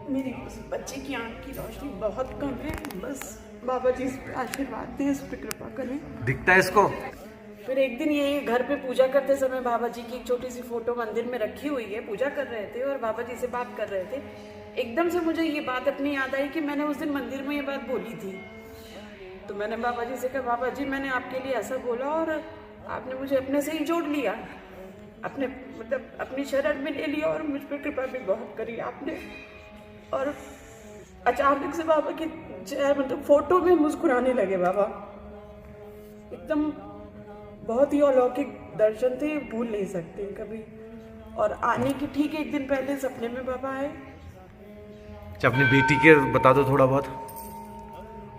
मेरी उस बच्चे की आंख की रोशनी बहुत कम है, बस बाबा जी इस पे आशीर्वाद दें, इस पे कृपा करें। दिखता है इसको? फिर एक दिन ये घर पे पूजा करते समय बाबा जी की एक छोटी सी फोटो मंदिर में रखी हुई है, पूजा कर रहे थे और बाबा जी से बात कर रहे थे। एकदम से मुझे ये बात अपनी याद आई कि मैंने उस दिन मंदिर में ये बात बोली थी। तो मैंने बाबा जी से कहा, बाबा जी मैंने आपके लिए ऐसा बोला और आपने मुझे अपने से ही जोड़ लिया, अपने मतलब अपनी शरण में ले लिया और मुझ पर कृपा भी बहुत करी आपने। और अचानक से बाबा की मतलब फोटो में मुस्कुराने लगे बाबा, एकदम बहुत ही अलौकिक दर्शन थे, भूल नहीं सकते कभी। और आने की ठीक एक दिन पहले सपने में बाबा आए। अपनी बेटी के बता दो थोड़ा बहुत।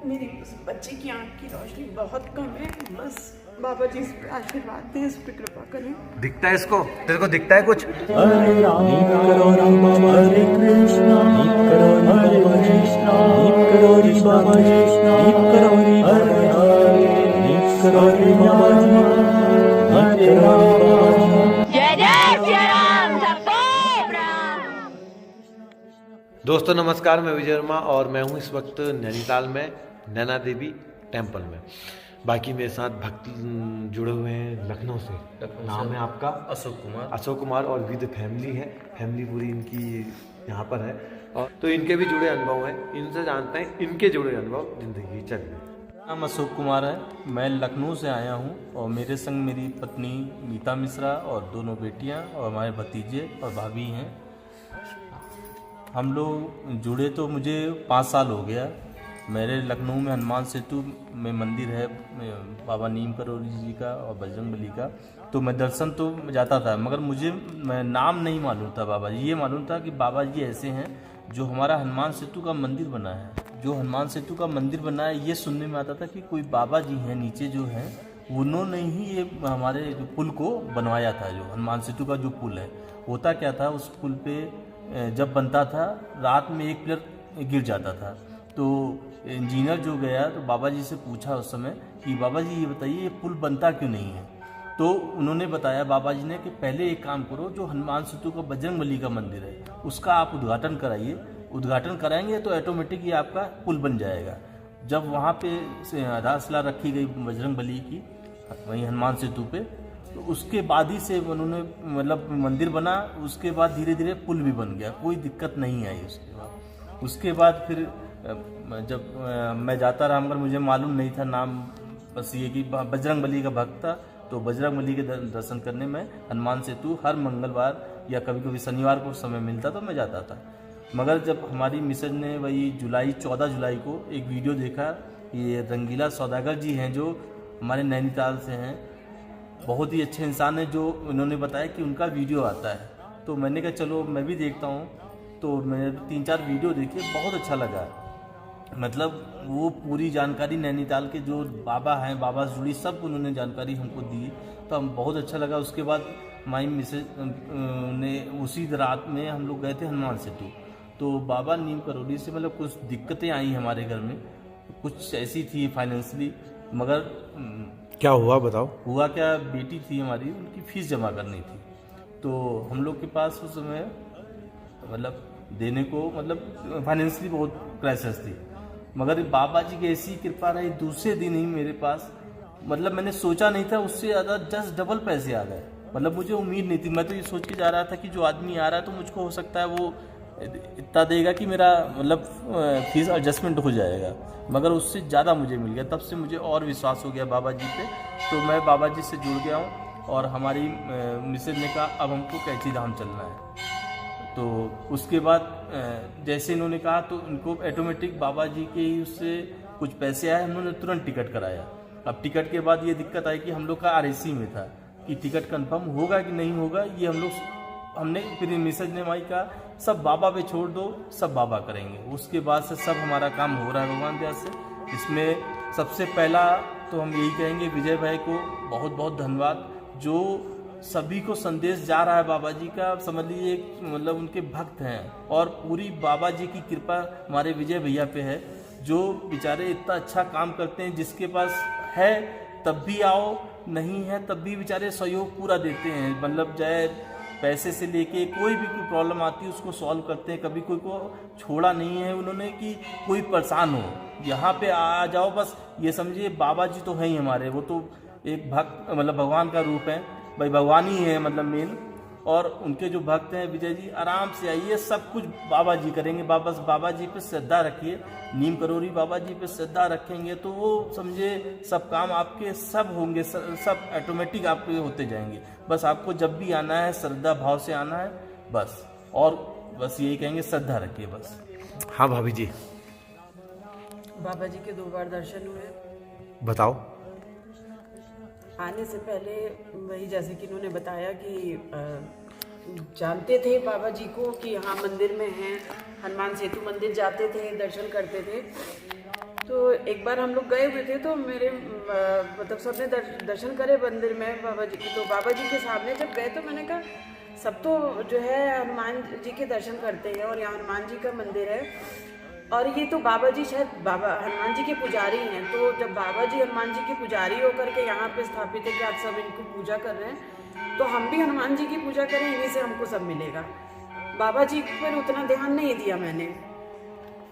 मेरी उस बच्चे की आंख की रोशनी बहुत कम है, बस बाबा जी इस पे आशीर्वाद दें, इस पे कृपा करें। दिखता है इसको? तेरे को दिखता है कुछ? हरे राम करो राम हरे कृष्णा करो हरे कृष्णा करो हरे बाबा कृष्णा करो हरे हरे करो हरे बाबा हरे राम। जय जय श्री राम, सबको प्रणाम। दोस्तों नमस्कार, मैं विजय वर्मा और मैं हूँ इस वक्त नैनीताल में नैना देवी टेम्पल में। बाकी मेरे साथ भक्त जुड़े हुए हैं लखनऊ से। नाम है आपका? अशोक कुमार और विद फैमिली है, फैमिली पूरी इनकी यहाँ पर है। और तो इनके भी जुड़े अनुभव हैं, इनसे जानते हैं इनके जुड़े अनुभव जिंदगी। चलिए। नाम अशोक कुमार है, मैं लखनऊ से आया हूँ और मेरे संग मेरी पत्नी मीता मिश्रा और दोनों बेटियाँ और हमारे भतीजे और भाभी हैं। हम लोग जुड़े तो मुझे 5 साल हो गया। मेरे लखनऊ में हनुमान सेतु में मंदिर है बाबा नीम करोली जी का और बजरंगबली का, तो मैं दर्शन तो जाता था, मगर मुझे नाम नहीं मालूम था बाबा जी। ये मालूम था कि बाबा जी ऐसे हैं जो हमारा हनुमान सेतु का मंदिर बना है। जो हनुमान सेतु का मंदिर बना है ये सुनने में आता था कि कोई बाबा जी हैं नीचे जो हैं, उन्होंने ही ये हमारे जो पुल को बनवाया था। जो हनुमान सेतु का जो पुल है, होता क्या था उस पुल पे जब बनता था रात में एक पिलर गिर जाता था। तो इंजीनियर जो गया तो बाबा जी से पूछा उस समय कि बाबा जी ये बताइए ये पुल बनता क्यों नहीं है। तो उन्होंने बताया बाबा जी ने कि पहले एक काम करो, जो हनुमान सेतु का बजरंगबली का मंदिर है उसका आप उद्घाटन कराइए। उद्घाटन कराएंगे तो ऑटोमेटिक ये आपका पुल बन जाएगा। जब वहाँ पे आधारशिला रखी गई बजरंगबली की वहीं हनुमान सेतु पे, तो उसके बाद ही से उन्होंने मतलब मंदिर बना। उसके बाद धीरे धीरे पुल भी बन गया, कोई दिक्कत नहीं आई उसके बाद फिर जब मैं जाता रहा, मगर मुझे मालूम नहीं था नाम, बस ये कि बजरंगबली का भक्त था। तो बजरंगबली के दर्शन करने में हनुमान सेतु हर मंगलवार या कभी कभी शनिवार को समय मिलता तो मैं जाता था। मगर जब हमारी मिसेज ने वही 14 जुलाई को एक वीडियो देखा, ये रंगीला सौदागर जी हैं जो हमारे नैनीताल से हैं, बहुत ही अच्छे इंसान हैं, जो उन्होंने बताया कि उनका वीडियो आता है। तो मैंने कहा चलो मैं भी देखता हूँ। तो मैंने 3-4 वीडियो देखे, बहुत अच्छा लगा। मतलब वो पूरी जानकारी नैनीताल के जो बाबा हैं, बाबा से जुड़ी सब उन्होंने जानकारी हमको दी, तो हम बहुत अच्छा लगा। उसके बाद हमारी मिसेज ने उसी रात में हम लोग गए थे हनुमान सेतु। तो बाबा नीम करोली से मतलब कुछ दिक्कतें आई हमारे घर में, कुछ ऐसी थी फाइनेंशियली। मगर क्या हुआ बताओ? हुआ क्या, बेटी थी हमारी, उनकी फीस जमा करनी थी। तो हम लोग के पास उस समय मतलब देने को मतलब फाइनेंशियली बहुत क्राइसिस थी। मगर बाबा जी की ऐसी कृपा रही, दूसरे दिन ही मेरे पास मतलब मैंने सोचा नहीं था उससे ज़्यादा जस्ट डबल पैसे आ गए। मतलब मुझे उम्मीद नहीं थी, मैं तो ये सोच के जा रहा था कि जो आदमी आ रहा है तो मुझको हो सकता है वो इतना देगा कि मेरा मतलब फीस एडजस्टमेंट हो जाएगा, मगर उससे ज़्यादा मुझे मिल गया। तब से मुझे और विश्वास हो गया बाबा जी पे। तो मैं बाबा जी से जुड़ गया हूँ और हमारी मिसेज ने कहा अब हमको कैंची धाम चलना है। तो उसके बाद जैसे इन्होंने कहा तो उनको ऑटोमेटिक बाबा जी के ही उससे कुछ पैसे आए, उन्होंने तुरंत टिकट कराया। अब टिकट के बाद ये दिक्कत आई कि हम लोग का RAC में था कि टिकट कंफर्म होगा कि नहीं होगा, ये हमने फिर मिसेज ने माई का सब बाबा पे छोड़ दो, सब बाबा करेंगे। उसके बाद से सब हमारा काम हो रहा है भगवान दया से। इसमें सबसे पहला तो हम यही कहेंगे विजय भाई को बहुत बहुत धन्यवाद, जो सभी को संदेश जा रहा है बाबा जी का। समझ लीजिए मतलब उनके भक्त हैं और पूरी बाबा जी की कृपा हमारे विजय भैया पे है, जो बेचारे इतना अच्छा काम करते हैं। जिसके पास है तब भी आओ, नहीं है तब भी बेचारे सहयोग पूरा देते हैं। मतलब चाहे पैसे से लेके कोई भी कोई प्रॉब्लम आती है उसको सॉल्व करते हैं। कभी कोई को छोड़ा नहीं है उन्होंने कि कोई परेशान हो यहाँ पे आ जाओ, बस ये समझिए बाबा जी तो हैं ही हमारे, वो तो एक भक्त मतलब भगवान का रूप है भाई, भगवान ही है मतलब मेन। और उनके जो भक्त हैं विजय जी, आराम से आइए, सब कुछ बाबा जी करेंगे। बस बाबा जी पे श्रद्धा रखिए, नीम करोरी बाबा जी पे श्रद्धा रखेंगे तो वो समझे सब काम आपके सब होंगे, सब ऑटोमेटिक आपके होते जाएंगे। बस आपको जब भी आना है श्रद्धा भाव से आना है बस, और बस यही कहेंगे श्रद्धा रखिए बस। हाँ भाभी जी बाबा जी के 2 बार दर्शन हुए। बताओ। आने से पहले वही जैसे कि इन्होंने बताया कि जानते थे बाबा जी को कि यहाँ मंदिर में हैं, हनुमान सेतु मंदिर जाते थे, दर्शन करते थे। तो एक बार हम लोग गए हुए थे तो मेरे मतलब सबने दर्शन करे मंदिर में बाबा जी की। तो बाबा जी के सामने जब गए तो मैंने कहा सब तो जो है हनुमान जी के दर्शन करते हैं और यहाँ हनुमान जी का मंदिर है और ये तो बाबा जी शायद बाबा हनुमान जी के पुजारी हैं। तो जब बाबा जी हनुमान जी के पुजारी होकर के यहाँ पे स्थापित है कि आप सब इनको पूजा कर रहे हैं तो हम भी हनुमान जी की पूजा करें, इन्हीं से हमको सब मिलेगा। बाबा जी पर उतना ध्यान नहीं दिया मैंने,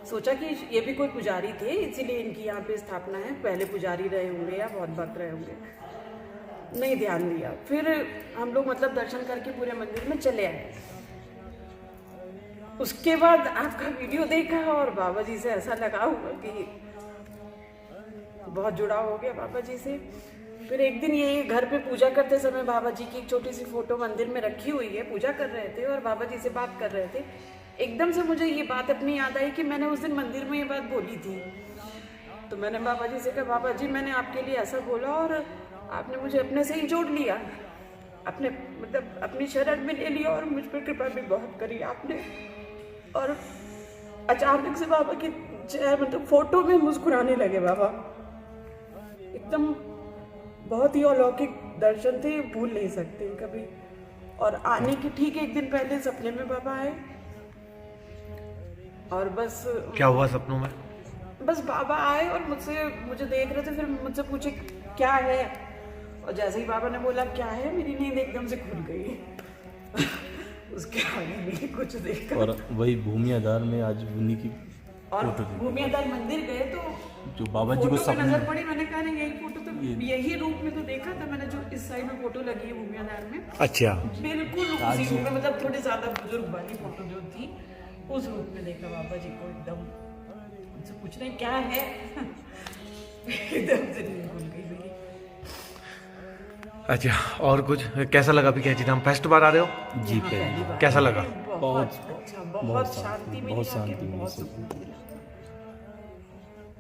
सोचा कि ये भी कोई पुजारी थे इसीलिए इनकी यहाँ पे स्थापना है, पहले पुजारी रहे होंगे या बहुत भक्त रहे होंगे, नहीं ध्यान दिया। फिर हम लोग मतलब दर्शन करके पूरे मंदिर में चले आए। उसके बाद आपका वीडियो देखा और बाबा जी से ऐसा लगा हुआ कि बहुत जुड़ा हो गया बाबा जी से। फिर एक दिन ये घर पे पूजा करते समय बाबा जी की एक छोटी सी फोटो मंदिर में रखी हुई है, पूजा कर रहे थे और बाबा जी से बात कर रहे थे। एकदम से मुझे ये बात अपनी याद आई कि मैंने उस दिन मंदिर में ये बात बोली थी। तो मैंने बाबा जी से कहा बाबा जी मैंने आपके लिए ऐसा बोला और आपने मुझे अपने से ही जोड़ लिया, अपने मतलब अपनी शरण में ले लिया और मुझ पर कृपा भी बहुत करी आपने। और अचानक से बाबा की मतलब फोटो में मुस्कुराने लगे बाबा, एकदम बहुत ही अलौकिक दर्शन थे, भूल नहीं सकते कभी। और आने की ठीक एक दिन पहले सपने में बाबा आए और बस क्या हुआ सपनों में? बस बाबा आए और मुझे देख रहे थे, फिर मुझसे पूछे क्या है, और जैसे ही बाबा ने बोला क्या है मेरी नींद एकदम से खुल गई। उसके आगे नहीं कुछ देखा। और वही भूमि आधार में आज उन्हीं की और फोटो थी। भूमि आधार मंदिर गए तो जो बाबा जी को फोटो पे सपने नजर पड़ी, मैंने कहा नहीं यही फोटो तो यही रूप में तो देखा था मैंने, जो इस साइड में फोटो लगी है भूमि आधार में अच्छा, बिल्कुल उसी रूप में, मतलब थोड़ी ज्यादा बुजुर्ग वाली फोटो जो थी उस रूप में देखा बाबा जी को। एकदम उनसे पूछ रहे क्या है एकदम से नींद खुल गई मेरी। अच्छा और कुछ कैसा लगा? अभी कैची धाम फर्स्ट बार आ रहे हो? जी पहली बार। कैसा लगा? बहुत अच्छा, बहुत शांति मिली, बहुत शांति आके मिली, बहुत सुकून मिला।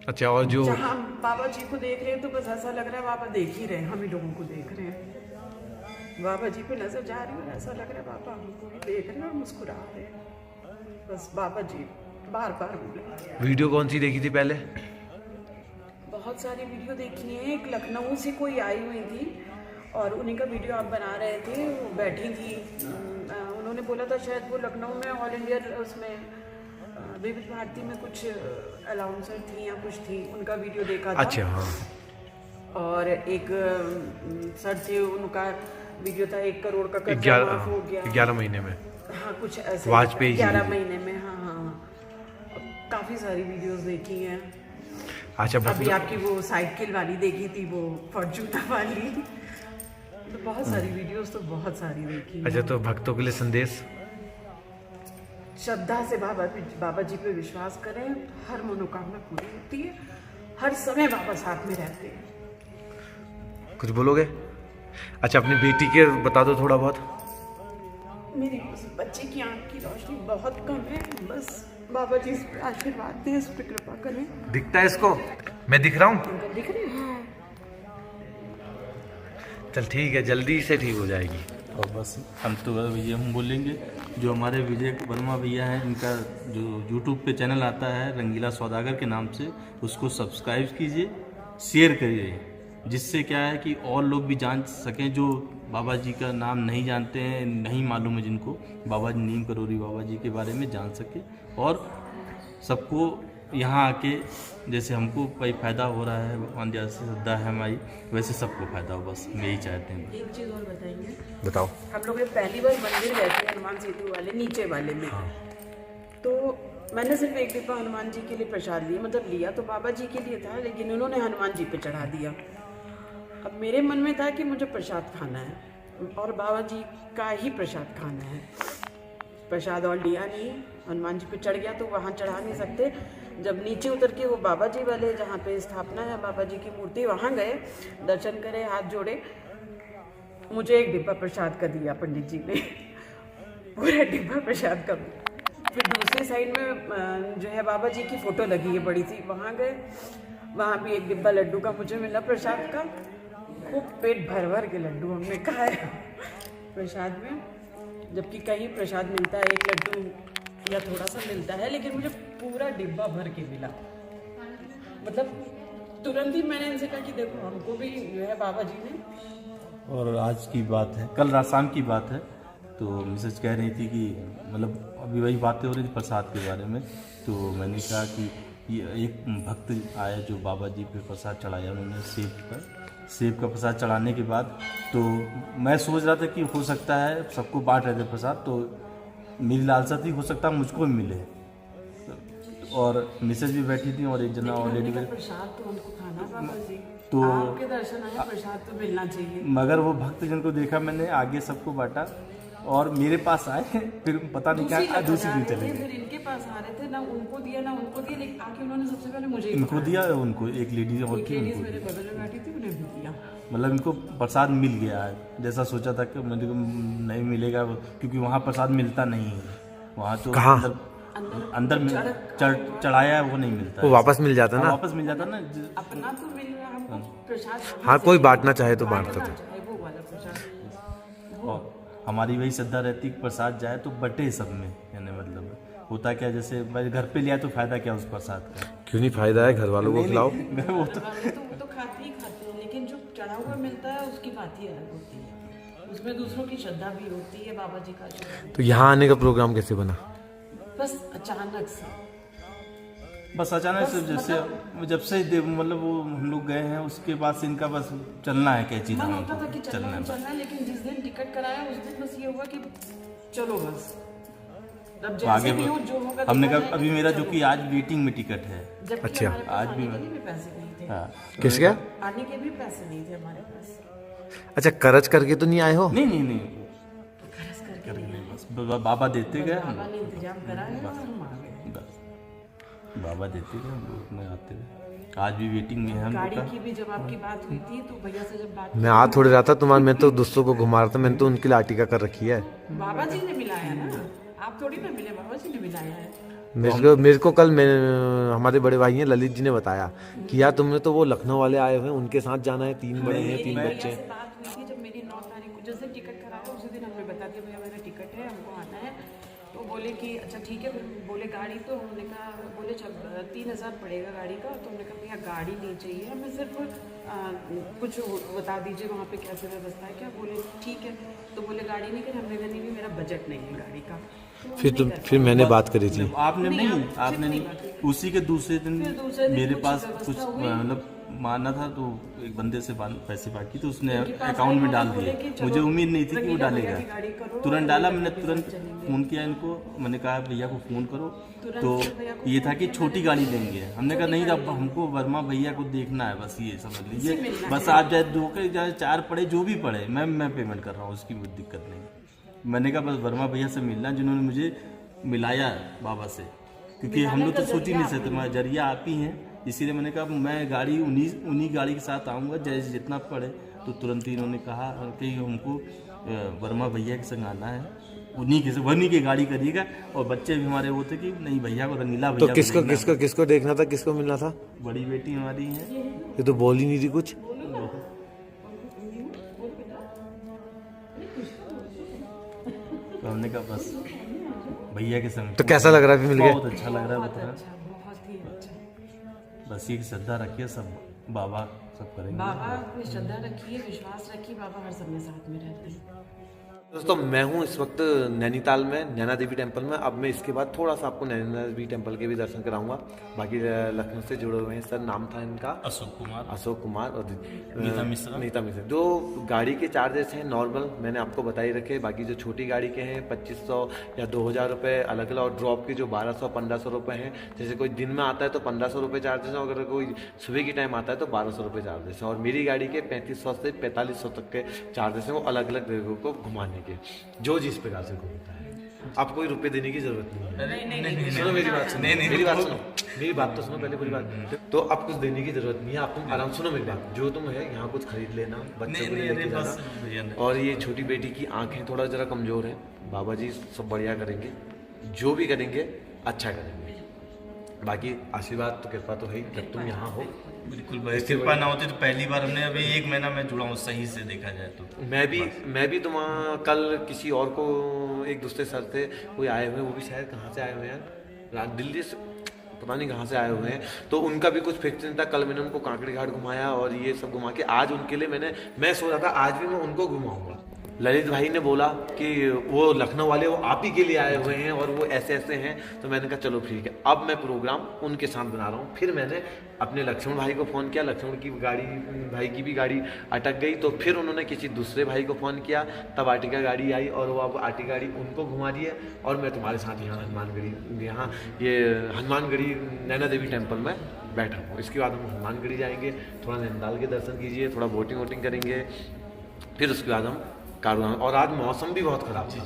अच्छा और जो जहाँ हम बाबा जी को देख रहे हैं तो बस ऐसा लग रहा है बाबा देख ही रहे हैं, हम ही लोगों को देख रहे हैं। बाबा जी पे नजर जा रही है, ऐसा लग रहा है बाबा हमको भी देख रहे हैं और मुस्कुरा रहे हैं। बस बाबा जी बार बार बोले। वीडियो कौन सी देखी थी पहले? बहुत सारी वीडियो देखी है। एक लखनऊ से कोई आई हुई थी और उन्हीं का वीडियो आप बना रहे थे, वो बैठी थी, उन्होंने बोला था शायद वो लखनऊ में ऑल इंडिया उसमें विविध भारती में कुछ अलाउंसर थी या कुछ थी, उनका वीडियो देखा था। अच्छा हाँ। और एक सर थे, उनका वीडियो था 1 करोड़ का कर्जा माफ हो गया 11 महीने में। हाँ कुछ ऐसे वाजपेयी 11 महीने में। हाँ हाँ काफ़ी सारी वीडियोस देखी हैं। अच्छा अभी आपकी वो साइकिल वाली देखी थी, वो फॉर्च्यूनर वाली, तो बहुत सारी वीडियोस तो बहुत सारी देखी हैं। अच्छा तो भक्तों के लिए संदेश? श्रद्धा से बाबा जी पे विश्वास करें, हर मनोकामना पूरी होती है, हर समय बाबा साथ में रहते हैं। कुछ बोलोगे? अच्छा अपनी बेटी के बता दो थोड़ा बहुत। मेरी उस बच्चे की आंख की रोशनी बहुत कम है, बस बाबा जी इस पे आशीर्वाद दें, इस पे कृपा करें। दिखता है इसको? मैं दिख रहा हूँ? दिख रही है? चल ठीक है, जल्दी से ठीक हो जाएगी। और बस हम तो ये हम बोलेंगे, जो हमारे विजय वर्मा भैया हैं, इनका जो यूट्यूब पे चैनल आता है रंगीला सौदागर के नाम से, उसको सब्सक्राइब कीजिए, शेयर करिए, जिससे क्या है कि और लोग भी जान सकें जो बाबा जी का नाम नहीं जानते हैं, नहीं मालूम है जिनको, बाबा जी नीम करोरी बाबा जी के बारे में जान सके और सबको यहाँ आके जैसे हमको कोई फ़ायदा हो रहा है, भगवान जैसे श्रद्धा है हमारी, वैसे सबको फ़ायदा हो, बस हम यही चाहते हैं। एक चीज़ और बताएंगे, बताओ। हम लोग ये पहली बार मंदिर गए थे हनुमान सेतु वाले नीचे वाले में। तो मैंने सिर्फ एक डिब्बा हनुमान जी के लिए प्रसाद लिया, मतलब लिया तो बाबा जी के लिए था, लेकिन उन्होंने हनुमान जी पे चढ़ा दिया। अब मेरे मन में था कि मुझे प्रसाद खाना है और बाबा जी का ही प्रसाद खाना है। प्रसाद और लिया नहीं, हनुमान जी पे चढ़ गया तो वहाँ चढ़ा नहीं सकते। जब नीचे उतर के वो बाबा जी वाले जहाँ पे स्थापना है बाबा जी की मूर्ति, वहाँ गए, दर्शन करे, हाथ जोड़े, मुझे एक डिब्बा प्रसाद का दिया पंडित जी ने, पूरा डिब्बा प्रसाद का। फिर दूसरी साइड में जो है बाबा जी की फ़ोटो लगी है बड़ी सी, वहाँ गए, वहाँ भी एक डिब्बा लड्डू का मुझे मिला प्रसाद का। खूब पेट भर भर के लड्डू हमने खाए प्रसाद में, जबकि कहीं प्रसाद मिलता है एक लड्डू या थोड़ा सा मिलता है, लेकिन मुझे पूरा डिब्बा भर के मिला। मतलब तुरंत ही मैंने इनसे कहा कि देखो हमको भी जो है बाबा जी ने। और आज की बात है, कल रात शाम की बात है, तो मिसेज कह रही थी कि मतलब अभी वही बातें हो रही थी प्रसाद के बारे में, तो मैंने कहा कि ये एक भक्त आया जो बाबा जी पे प्रसाद चढ़ाया उन्होंने, सेब का प्रसाद चढ़ाने के बाद, तो मैं सोच रहा था कि हो सकता है सबको बांट रहे थे प्रसाद, तो मेरी लालसा थी हो सकता है मुझको भी मिले, और मिसेज भी बैठी थी और एक जना और लेडी भी। प्रसाद तो उनको खाना बाबा जी, तो आपके दर्शन आए, प्रसाद तो मिलना चाहिए। मगर वो भक्त जन को देखा मैंने, आगे सबको बांटा और मेरे पास आए, फिर पता नहीं क्या दूसरी दिन चले गए। फिर इनके पास आ रहे थे, ना उनको दिया ना उनको दिया, लेकिन आके उन्होंने सबसे पहले मुझे ही इनको दिया, उनको एक लेडी और थी लेडीज उनको मेरे बगल में बैठी थी, उन्हें भी दिया। मतलब इनको प्रसाद मिल गया है, जैसा सोचा था कि मुझे नहीं मिलेगा, क्योंकि वहाँ प्रसाद मिलता नहीं है, वहाँ तो अंदर में चढ़ाया है वो नहीं मिलता, वो वापस मिल जाता ना, वापस मिल जाता ना। अपना तो मिल रहा हमको प्रसाद, हाँ कोई बांटना चाहे तो बांटता था। चाहे वो वाला प्रसाद। और हमारी वही श्रद्धा रहती कि प्रसाद जाए तो बटे सब में, यानी मतलब होता क्या, जैसे मैं घर पे लिया तो फायदा क्या उस प्रसाद का, क्यों नहीं फायदा है, घर वालों को खिलाओ। वो तो वो तो खाते ही खाते हैं, लेकिन जो चढ़ा हुआ मिलता है उसकी बात ही अलग होती है, उसमें दूसरों की श्रद्धा भी होती है बाबा जी का। तो यहाँ आने का प्रोग्राम कैसे बना? बस अचानक से, बस अचानक से, जैसे जब से मतलब वो हम लोग गए हैं उसके बाद से इनका बस चलना है, क्या चीज़ मन होता था कि चलना है चलना है, लेकिन जिस दिन टिकट कराया उस दिन बस ये हुआ कि चलो बस, अब जैसे भी हो जो होगा। हमने कहा अभी मेरा जो कि आज वेटिंग में टिकट है। अच्छा, आज भी पैसे नहीं थे। हाँ, किसके? आने के भी पैसे नहीं थे हमारे पास। अच्छा, कर्ज करके तो नहीं आए हो? नहीं खर्च करके नहीं, बस बाबा देते गए, बाबा ने इंतजाम करा है और हम आ गए। बस बाबा देते गए, हम लोग में आते गए। आज भी वेटिंग में है हम गाड़ी लोग की भी जब आपकी बात हुई थी तो भैया से जब बात, मैं आ थोड़े रहा था तुम्हारे, मैं तो दोस्तों को घुमा रहा था, मैंने तो उनकी लाठी का कर रखी है। बाबा जी ने मिलाया ना, आप थोड़ी ना मिले, बाबा जी ने मिलाया है। मेरे को कल हमारे बड़े भाई हैं ललित जी ने बताया कि यार तुमने तो वो लखनऊ वाले आए हुए हैं, उनके साथ जाना है, 3 बड़े हैं, 3 बच्चे हैं। बात हुई थी जब मेरी 9 तारीख को, जिस दिन टिकट कराया उसी दिन हमने बता दिया भैया मेरा टिकट है, हमको आना है। तो बोले कि अच्छा ठीक है, बोले गाड़ी, तो हमने कहा, बोले चल 3000 पड़ेगा गाड़ी का। तो हमने कहा भैया गाड़ी नहीं चाहिए हमें, सिर्फ कुछ बता दीजिए वहाँ पे कैसे व्यवस्था है क्या। बोले ठीक है, तो बोले गाड़ी नहीं करें, हमने कहा नहीं मेरा बजट नहीं है गाड़ी का। तो फिर मैंने बात करी थी। आपने नहीं, उसी के दूसरे दिन मेरे पास कुछ मतलब माना था, तो एक बंदे से पैसे बाकी, तो उसने अकाउंट में डाल दिए। मुझे उम्मीद नहीं थी कि वो डालेगा, तुरंत डाला। मैंने तुरंत फ़ोन किया इनको, मैंने कहा भैया को फ़ोन करो, तो ये था कि छोटी गाड़ी देंगे। हमने कहा नहीं, अब हमको वर्मा भैया को देखना है, बस ये समझ लीजिए, बस आप चाहे 2 के चाहे 4 पड़े, जो भी पड़े, मैं पेमेंट कर रहा हूँ, उसकी कोई दिक्कत नहीं। मैंने कहा बस वर्मा भैया से मिलना, जिन्होंने मुझे मिलाया बाबा से, क्योंकि हम लोग तो सोच ही नहीं सकते, हमारा जरिया आप ही हैं, इसीलिए मैंने कहा मैं गाड़ी उन्हीं गाड़ी के साथ आऊँगा, जैसे जितना पड़े। तो तुरंत ही इन्होंने कहा कि हमको वर्मा भैया के संग आना है, उन्हीं की गाड़ी करिएगा। और बच्चे भी हमारे वो थे कि नहीं भैया को, रंगीला भैया तो किसको देखना था, किसको मिलना था? बड़ी बेटी हमारी है। ये तो बोल ही नहीं रही कुछ। तो हमने कहा बस भैया के संग। तो कैसा लग रहा है, मिल गया? बहुत अच्छा लग रहा है, बता। बहुत ही अच्छा। बस ये श्रद्धा रखिए, सब बाबा सब करेंगे। बाबा में श्रद्धा रखिए, विश्वास रखिए, बाबा हर समय साथ में रहते हैं। दोस्तों मैं हूँ इस वक्त नैनीताल में नैना देवी टेम्पल में। अब मैं इसके बाद थोड़ा सा आपको नैना देवी टेम्पल के भी दर्शन कराऊंगा। बाकी लखनऊ से जुड़े हुए हैं सर, नाम था इनका अशोक कुमार और नीता मिश्रा। जो गाड़ी के चार्जेस हैं नॉर्मल मैंने आपको बता ही रखे। बाकी जो छोटी गाड़ी के हैं 2500 या 2000 रुपये अलग अलग, और ड्रॉप के जो 1200-1500 रुपये हैं। जैसे कोई दिन में आता है तो 1500 रुपये चार्जेस हैं, अगर कोई सुबह की टाइम आता है तो 1200 रुपये चार्जेस हैं। और मेरी गाड़ी के 3500 से 4500 तक के चार्जेस हैं, वो अलग अलग जगहों को घुमाने के, जो जिस प्रकार से घूमता है। आपको कोई रुपए देने की जरूरत नहीं है। सुनो मेरी बात, मेरी बात सुनो, मेरी बात तो सुनो पहले पूरी बात। तो आप कुछ देने की जरूरत नहीं है, आप तुम आराम सुनो मेरी बात। जो तुम है यहाँ कुछ खरीद लेना, बच्चों को लेके जाना। और ये छोटी बेटी की आंखें थोड़ा जरा कमजोर है, बाबा जी सब बढ़िया करेंगे, जो भी करेंगे अच्छा करेंगे। बाकी आशीर्वाद तो कृपा तो है ही, जब तुम यहाँ हो। बिल्कुल भाई, कृपा ना होती तो पहली बार हमने अभी 1 महीना में जुड़ा हूँ सही से देखा जाए तो। मैं भी तुम कल किसी और को, एक दूसरे सर थे कोई आए हुए, वो भी शायद कहाँ से आए हुए हैं, दिल्ली से पता नहीं कहाँ से आए हुए हैं। तो उनका भी कुछ फिक्स नहीं था। कल मैंने उनको कांकड़ी घाट घुमाया और ये सब घुमा के आज उनके लिए मैं सोच रहा था आज भी मैं उनको घुमाऊंगा। ललित भाई ने बोला कि वो लखनऊ वाले वो आप ही के लिए आए हुए हैं और वो ऐसे ऐसे हैं, तो मैंने कहा चलो ठीक है। अब मैं प्रोग्राम उनके साथ बना रहा हूँ। फिर मैंने अपने लक्ष्मण भाई को फ़ोन किया, लक्ष्मण की गाड़ी, भाई की भी गाड़ी अटक गई, तो फिर उन्होंने किसी दूसरे भाई को फ़ोन किया, तब आर्टिका गाड़ी आई और वो अब आर्टिका गाड़ी उनको घुमा दी है। और मैं तुम्हारे साथ यहाँ हनुमानगढ़ी नैना देवी टेम्पल में बैठा हूँ। इसके बाद हम हनुमानगढ़ी जाएंगे, थोड़ा नैनीताल के दर्शन कीजिए, थोड़ा बोटिंग वोटिंग करेंगे, फिर उसके बाद हम कारवां। और आज मौसम भी बहुत खराब था।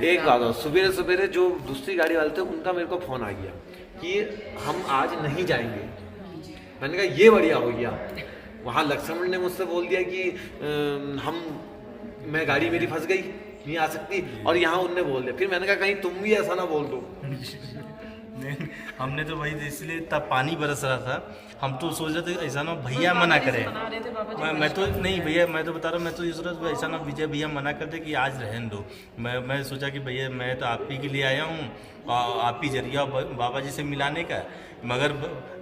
एक बात और, सवेरे सवेरे जो दूसरी गाड़ी वाले थे उनका मेरे को फोन आ गया कि हम आज नहीं जाएंगे। मैंने कहा ये बढ़िया हो गया। वहाँ लक्ष्मण ने मुझसे बोल दिया कि मैं गाड़ी मेरी फंस गई, नहीं आ सकती, और यहाँ उनने बोल दिया। फिर मैंने कहा कहीं तुम भी ऐसा ना बोल दो। हमने तो भाई इसलिए तब पानी बरस रहा था, हम तो सोच रहे थे ऐसा ना भैया मना करे। मैं तो नहीं भैया, मैं तो बता रहा हूँ, मैं तो ये सोच रहा था ऐसा ना विजय भैया मना करते कि आज रहने दो। मैं सोचा कि भैया मैं तो आप ही के लिए आया हूँ, आप ही जरिया बाबा जी से मिलाने का। मगर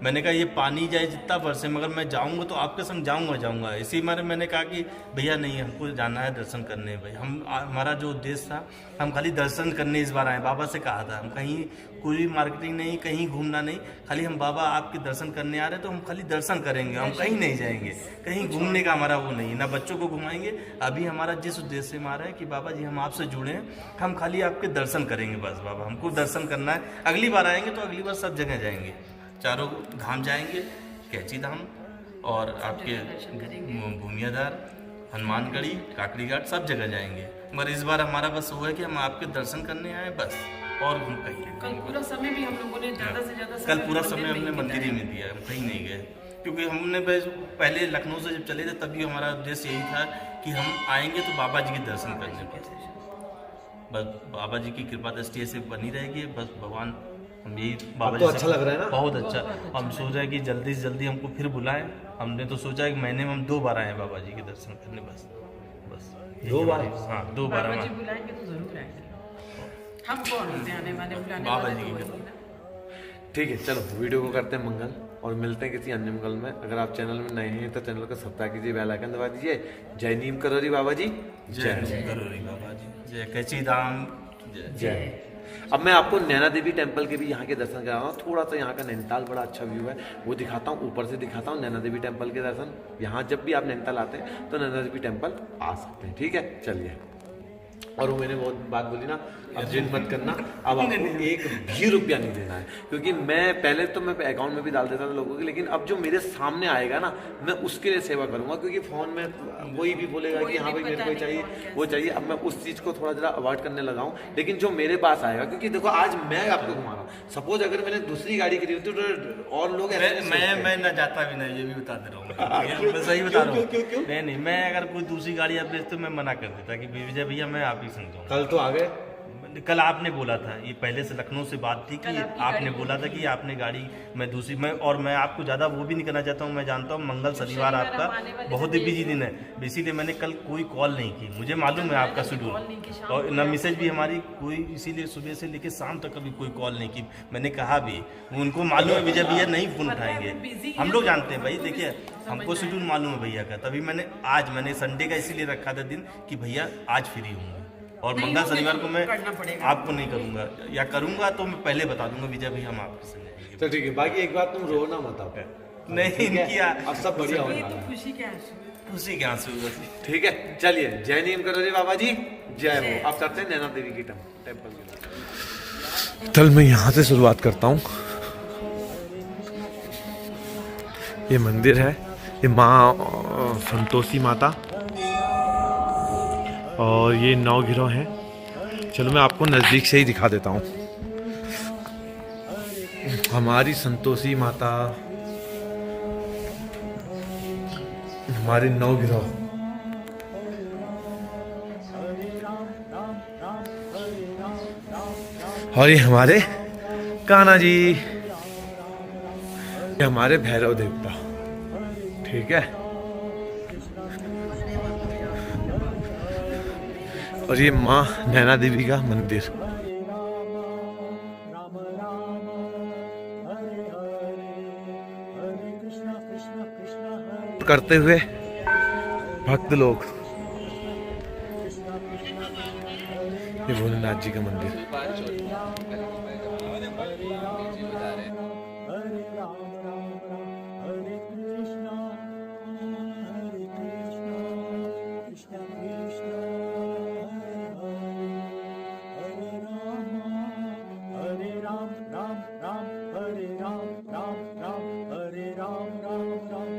मैंने कहा ये पानी जाए जितना बरसे, मगर मैं जाऊँगा तो आपके संग जाऊँगा। इसी मारे मैंने कहा कि भैया नहीं, हमको जाना है दर्शन करने। भाई हमारा जो उद्देश्य था, हम खाली दर्शन करने इस बार आए। बाबा से कहा था हम कहीं कोई मार्केटिंग नहीं, कहीं घूमना नहीं, खाली हम बाबा आपके दर्शन करने आ रहे तो हम खाली दर्शन करेंगे, हम कहीं नहीं जाएंगे, कहीं घूमने का हमारा वो नहीं, ना बच्चों को घुमाएंगे। अभी हमारा जिस उद्देश्य से हमारा है कि बाबा जी हम आपसे जुड़े हैं, हम खाली आपके दर्शन करेंगे बस। बाबा हमको दर्शन करना है, अगली बार आएंगे तो अगली बार सब जगह जाएंगे, चारों धाम जाएंगे, कैची धाम और आपके भूमियाधार, हनुमानगढ़ी, काकड़ी घाट, सब जगह जाएंगे। मगर इस बार हमारा बस वो है कि हम आपके दर्शन करने आए बस, और हम कहीं कल पूरा समय भी हम लोगों ने ज़्यादा से ज़्यादा कल पूरा समय हमने मंदिर ही में दिया, हम कहीं नहीं गए। क्योंकि हमने पहले लखनऊ से जब चले थे तभी हमारा उद्देश्य यही था कि हम आएंगे तो बाबा जी के दर्शन करने पर। बस बाबा जी की कृपा दृष्टि ऐसे बनी रहेगी, बस भगवान हम यही बाबा तो अच्छा लग रहा है ना, बहुत अच्छा। हम सोच रहे हैं कि जल्दी से जल्दी हमको फिर बुलाएं। हमने तो सोचा है कि महीने में हम 2 बार आए बाबा जी के दर्शन करने, बस 2 बार। हाँ 2 बार बाबा जी बुलाएंगे तो जरूर आएंगे। हम कौन होते हैं आने वाले बुलाने बाबा वाले? जी तो की। ठीक है, चलो वीडियो को करते हैं मंगल और मिलते हैं किसी अन्य मंगल में। अगर आप चैनल में नए हैं तो चैनल को सब्सक्राइब कीजिए, बेल आइकन दबा दीजिए। जय नीम करोरी बाबा जी, जय करोरी बाबा जी, जय कैची धाम, जय। अब मैं आपको नैना देवी टेम्पल के भी यहाँ के दर्शन करा रहा हूँ। थोड़ा सा यहाँ का नैनीताल बड़ा अच्छा व्यू है, वो दिखाता हूँ, ऊपर से दिखाता हूँ नैना देवी टेम्पल के दर्शन। यहाँ जब भी आप नैनीताल आते हैं तो नैना देवी टेम्पल आ सकते हैं, ठीक है। चलिए, और वो मैंने बहुत बात बोली ना, अब जिद मत करना, अब आपको 1 भी रुपया नहीं देना है। क्योंकि मैं पहले तो मैं अकाउंट में भी डाल देता था लोगों के, लेकिन अब जो मेरे सामने आएगा ना, मैं उसके लिए सेवा करूंगा। क्योंकि फ़ोन में कोई भी बोलेगा कि हाँ भाई मेरे को चाहिए, वो चाहिए। अब मैं उस चीज़ को थोड़ा जरा अवॉइड करने लगा हूँ। लेकिन जो मेरे पास आएगा, क्योंकि देखो आज मैं आपको घुमा रहा हूँ, सपोज अगर मैंने दूसरी गाड़ी करी होती तो और लोग मैं ना जाता भी नहीं, ये भी बता दे रहा हूँ। मैं सही बता रहा हूँ। नहीं, मैं अगर कोई दूसरी गाड़ी आप बेचते तो मैं मना कर देता कि विजय भैया मैं आप ही संग जाऊँगा। कल तो आ गए, कल आपने बोला था, ये पहले से लखनऊ से बात थी कि आपने बोला था कि आपने गाड़ी मैं दूसरी और मैं आपको ज़्यादा वो भी नहीं करना चाहता हूँ। मैं जानता हूँ मंगल शनिवार आपका बहुत ही बिजी दिन है, इसीलिए मैंने कल कोई कॉल नहीं की। मुझे मालूम है आपका शेड्यूल, और न मैसेज भी हमारी कोई, इसीलिए सुबह से लेकर शाम तक कभी कोई कॉल नहीं की। मैंने कहा भी, उनको मालूम है विजय भैया नहीं फ़ोन उठाएंगे, हम लोग जानते हैं भाई। देखिए हमको शेड्यूल मालूम है भैया का, तभी मैंने संडे का इसीलिए रखा था दिन कि भैया आज फ्री होंगे। और नहीं, मंगल वो शनिवार मेरे को को मैं करना पड़ेगा। आपको नहीं करूँगा, या करूँगा तो मैं पहले बता दूंगा विजय भाई हम आपके संग जाएंगे। तो ठीक है, बाकी एक बात, तुम रो ना मत आप। नहीं ठीक है? इनकी अब सब बढ़िया ये होने तो वाला है। खुशी के आंसू। खुशी के आंसू बस। ठीक है, चलिए जय नीम करो जी बाबा जी, जय हो। अब चलते हैं नैना देवी की टेम्पल में। चल मैं यहाँ से शुरुआत करता हूँ। ये मंदिर है, ये माँ संतोषी माता, और ये 9 गिरोह हैं। चलो मैं आपको नज़दीक से ही दिखा देता हूँ। हमारी संतोषी माता, हमारे 9 गिरोह, और ये हमारे कान्हा जी, ये हमारे भैरव देवता। ठीक है, और ये माँ नैना देवी का मंदिर। करते हुए भक्त लोग, ये भोलेनाथ जी का मंदिर। Hare Ram, Ram Ram, Hare Ram, Ram Ram, Hare Ram, Ram Ram,